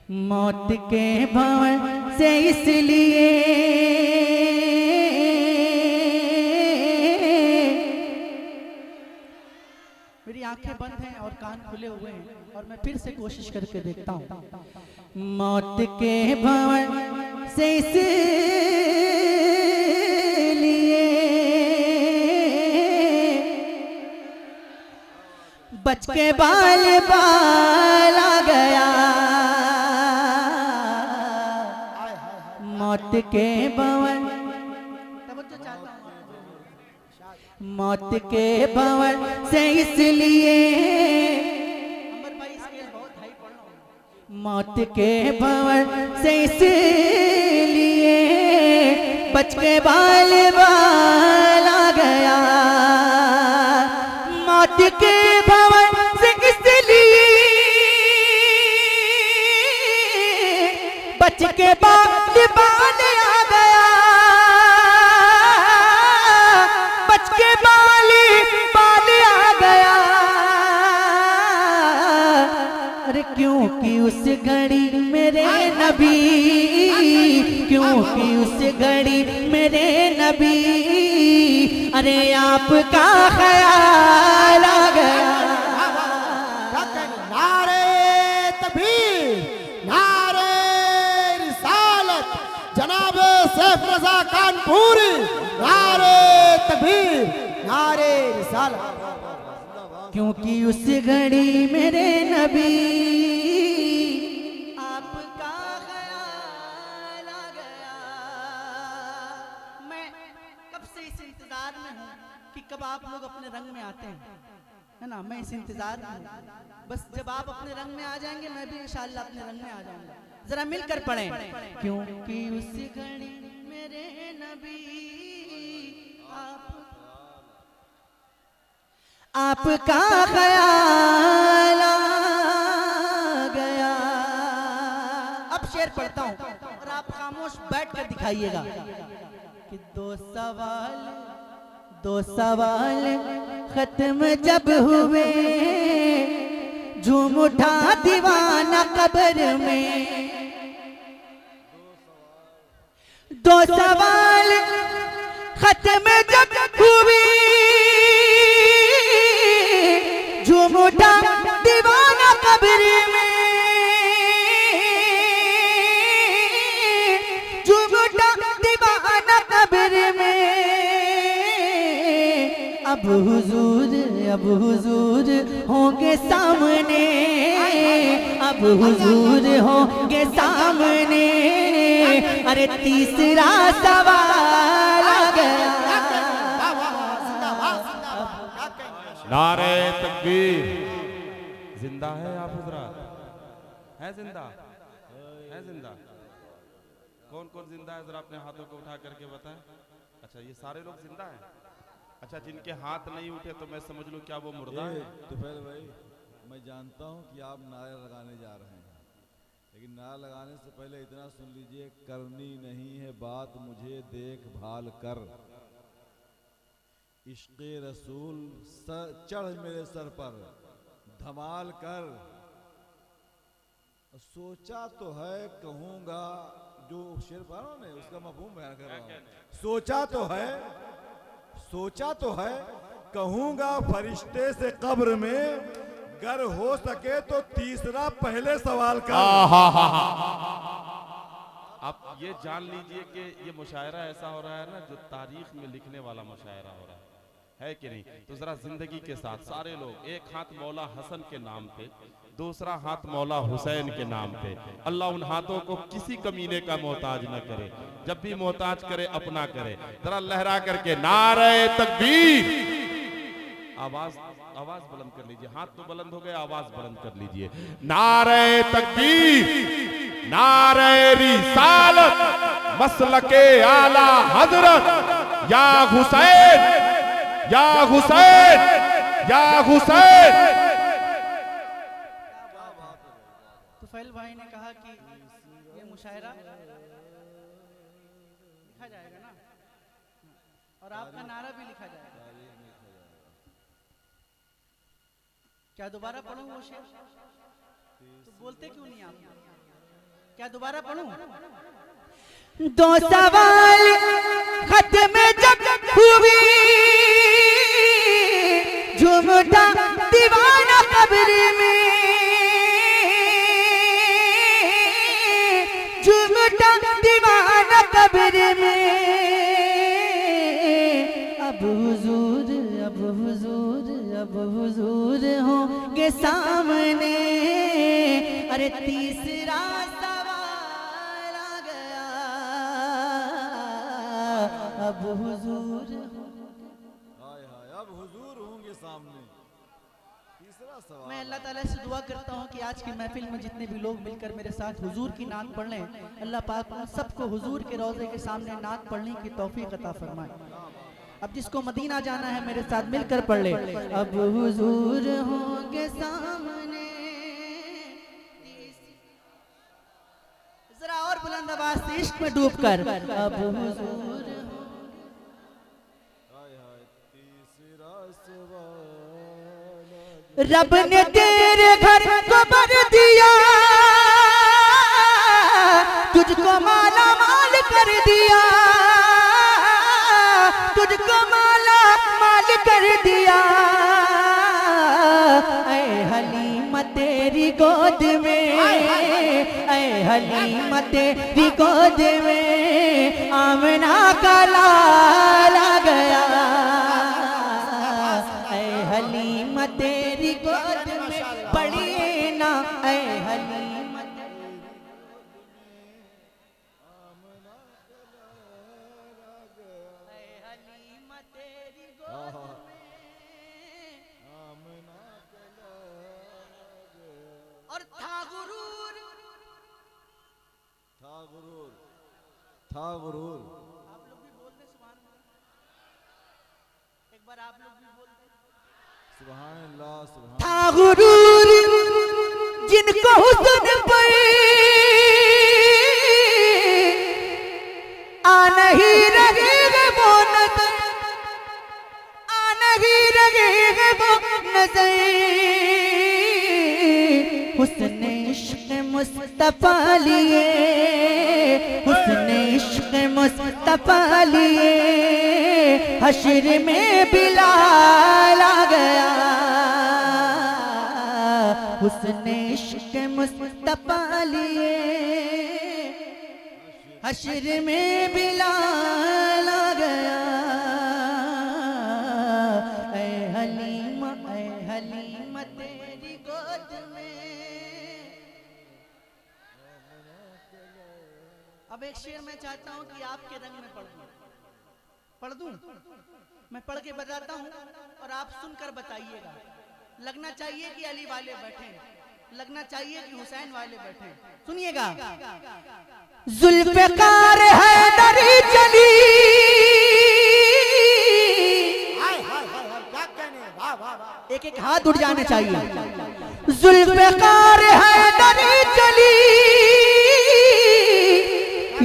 मौत के भंवर से इसलिए मेरी आंखें बंद हैं और कान खुले हुए हैं और मैं फिर से कोशिश करके देखता हूँ। मौत के भंवर से इसलिए बच के बाल बाल आ गया। मौत के भंवर, मौत के भंवर से इसलिए, मौत के भंवर से इसलिए बच के बाल बाल आ गया। मौत के भंवर से इसलिए बच के बाल बाल आ गया। बच के बाल बाल आ गया। अरे क्योंकि उस घड़ी मेरे नबी, क्योंकि उस घड़ी मेरे नबी, अरे आपका ख्याल आ गया। नारे तकबीर, नारे रिसालत, जनाबे सैफ रजा कानपुरी, नारे तकबीर, नारे रिसालत। क्योंकि उस घड़ी मेरे नबी आपका ख्याल आ गया। मैं कब से इस इंतजार में हूँ कि कब आप लोग अपने रंग में आते हैं, है ना। मैं इस इंतजार में हूँ, बस जब आप अपने रंग में आ जाएंगे मैं भी इंशाअल्लाह अपने रंग में आ जाऊंगा। जरा मिलकर पढ़ें। क्योंकि उस घड़ी मेरे नबी आपका ख्याल आ गया। अब शेर पढ़ता हूं और आप खामोश बैठ कर दिखाइएगा कि दो सवाल खत्म जब हुए, झूम उठा दीवाना कब्र में। दो सवाल खत्म जब हुए, झूम उठा दीवाना कब्र में। झूम उठा दीवाना कब्र में। अब हुजूर होंगे सामने, अब हुजूर होंगे सामने। अरे तीसरा सवाल आ गया। नारे तकबीर। जिंदा है आप हजरात? है जिंदा? है जिंदा? कौन कौन जिंदा है जरा अपने हाथों को उठा करके बताएं। अच्छा ये सारे लोग जिंदा हैं। अच्छा जिनके हाथ नहीं उठे तो मैं समझ लूं क्या वो मुर्दा है? तुफैल भाई मैं जानता हूं कि आप नारे लगाने जा रहे हैं, लेकिन नारा लगाने से पहले इतना सुन लीजिए, करनी नहीं है बात मुझे देखभाल कर, इश्क़े रसूल चढ़ मेरे सर पर धमाल कर। सोचा तो है कहूँगा, जो शेर पढ़ा ने उसका मफ़हूम बयान कर रहा हूँ। सोचा तो है कहूँगा फरिश्ते से कब्र में, गर हो सके तो तीसरा पहले सवाल कर। आप ये जान लीजिए कि ये मुशायरा ऐसा हो रहा है ना जो तारीख में लिखने वाला मुशायरा हो रहा है कि नहीं। तो जरा जिंदगी के साथ सारे लोग, एक हाथ मौला हसन के नाम पे, दूसरा हाथ मौला हुसैन के नाम पे। अल्लाह उन हाथों को किसी कमीने का मोहताज न करे, जब भी मोहताज करे अपना करे। जरा लहरा करके नारे तकबीर। आवाज बुलंद कर लीजिए। हाथ तो बुलंद हो गए, आवाज बुलंद कर लीजिए। नारे तकबीर, नारे रिसालत, मसलके आला हजरत, या हुसैन, या हुसैन, या हुसैन। तुफैल भाई ने कहा कि ये मुशायरा लिखा जाएगा ना, और आपका नारा भी लिखा जाएगा। क्या दोबारा पढ़ूं वो शेर? तो बोलते क्यों नहीं आप? क्या दोबारा पढ़ूं? 2 सवाल खत्म जब हुई, झूमता दीवाना कब्र में, झूमता दीवाना कब्र में। अब हुजूर, अब हुजूर, अब हुजूर होंगे सामने। अरे तीसरा सवाल आ गया, अब हुजूर। हाय हाय, अब हुजूर होंगे सामने। तीसरा सवाल। मैं अल्लाह ताला से दुआ करता हूँ कि आज की महफिल में जितने भी लोग मिलकर मेरे साथ हुजूर की नात पढ़ लें, अल्लाह पाक उन सबको हुजूर के रोज़े के सामने नात पढ़ने की तौफीक अता फरमाए। अब जिसको मदीना जाना है मेरे साथ मिलकर पढ़ ले। अब हुजूर होंगे सामने। जरा और बुलंद आवाज से इश्क में डूब कर। अब हुजूर हाय हाय, तीसरा सवाल। रब ने तेरे घर को भर दिया, तुझको माला माल कर दिया, तुझको माला माल कर दिया। ऐ हलीमा तेरी गोद में, ऐ हलीमा तेरी गोद में आमना का लाला गया। ऐ हलीमा तेरी गोद में पढ़िए ना, ऐ हलीमा और था गुरूर, था गुरूर, था गुरूर। आप लोग भी बोल दे सुभान अल्लाह। एक बार आप लोग भी बोल दे। सुभान अल्लाह, सुभान। था गुरूर जिनको हुस्न पर आ नहीं रहे वो नजर, आ नहीं रहे वो नजर। हुस्न इश्क मुस्तफा लिए, हुस्न इश्क मुस्तफा लिए हश्र में बिलाल आ गया। हुस्न इश्क मुस्तफा लिए हश्र में बिलाल आ गया। ऐ हलीमा, ऐ हलीमा तेरी गोद में। अब एक शेर मैं चाहता हूँ कि आपके रंग में पढ़ दूं। मैं पढ़ के बताता हूँ और आप सुनकर बताइएगा। लगना चाहिए कि अली वाले बैठे, लगना चाहिए कि हुसैन वाले बैठे। सुनिएगा। जुल्फ़िकार हैदरी चली, हाय हाय हाय हाय, क्या कहने, वाह वाह वाह। एक एक हाथ उठ जाने चाहिए। जुल्फ़िकार हैदरी चली,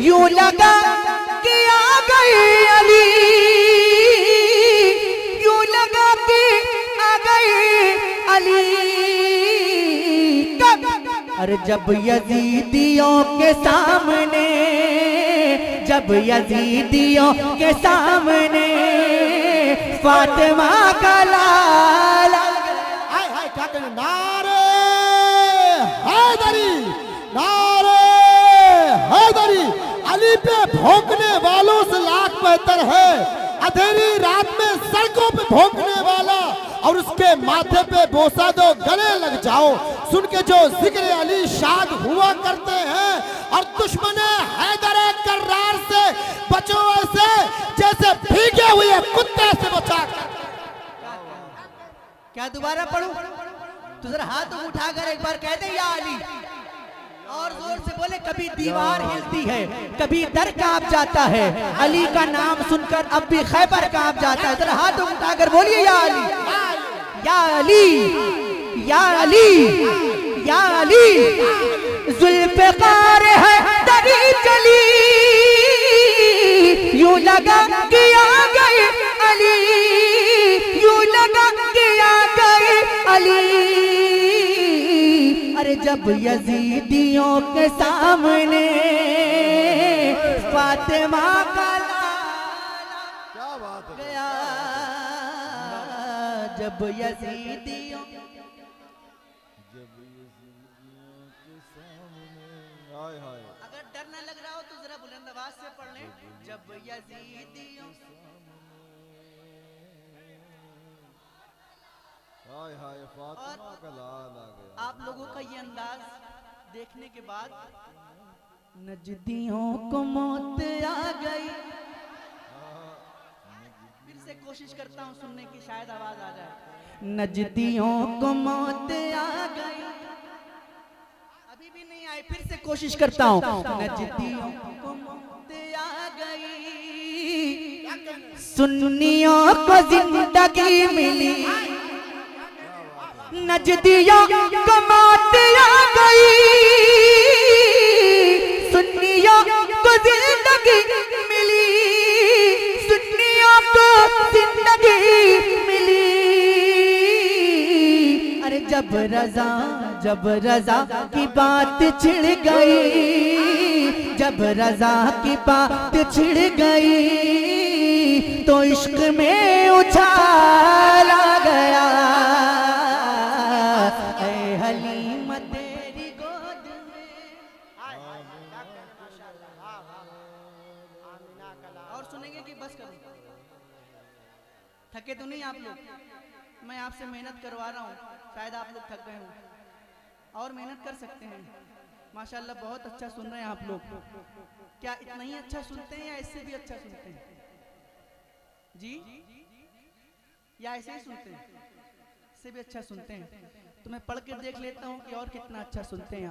यूं लगा कि आ गई अली, यूं लगा कि आ गई अली। अरे जब यजीदियों के सामने, जब यजीदियों के सामने फातिमा का लाला। हाय हाय, क्या कहने, नारे हैदरी, नारे हैदरी। अली पे भौंकने वालों से लाख बेहतर है अंधेरी रात में सड़कों पे भौंकने वाला, और उसके माथे पे बोसा दो गले लग जाओ। सुन के जो जिक्र अली शाद हुआ करते हैं, और दुश्मन हैदर कर्रार से बचो ऐसे जैसे भीगे हुए कुत्ते से बचा कर। क्या दोबारा पढ़ूं? तो जरा हाथ उठाकर एक बार कह दे या अली, और जोर से बोले। कभी दीवार हिलती है, कभी दर कांप जाता है, अली का नाम सुनकर अब भी खैबर कांप जाता है। जरा हाथ उठाकर बोलिए या अली, या अली, या अली, या अली। जुल्फ़िकार हैदरी चली, यूं लगा कि आ गए अली, यूं लगा कि आ गए अली। अरे जब यजीदियों के सामने फातिमा का क्या बात है। गया, जब यजीदियों जब यजीदियों के सामने, हाय हाय, अगर डर ना लग रहा हो तो जरा बुलंद आवाज से पढ़ लें। जब यजीदियों, हाय हाय, फातिमा का लाल आ गया। आप लोगों का ये अंदाज देखने के बाद नजदियों को मौत आ गई। फिर से कोशिश करता हूँ सुनने की, शायद आवाज आ जाए। नजदियों को मौत आ गई। अभी भी नहीं आई, फिर से कोशिश करता हूँ। नजदियों को मौत आ गई, सुन्नियों को जिंदगी मिली। नजदियों को मौत आ गई, सुन्नियों को जिंदगी मिली, सुन्नियों को जिंदगी मिली। अरे जब रजा की बात छिड़ गई, जब रजा की बात छिड़ गई, तो इश्क में उछाला गया। ऐ हलीमा तेरी गोद में। और सुनेंगे कि बस करूं? थके तो नहीं आप लोग? मैं आपसे मेहनत करवा रहा हूँ, शायद आप लोग थक गए हों। और मेहनत कर सकते हैं। माशाल्लाह बहुत अच्छा सुन रहे हैं आप लोग। क्या इतना ही अच्छा सुनते हैं या इससे भी अच्छा सुनते हैं जी? या ऐसे ही सुनते हैं? इससे भी अच्छा सुनते हैं? तो मैं पढ़ के देख लेता हूँ कि और कितना अच्छा सुनते हैं आप।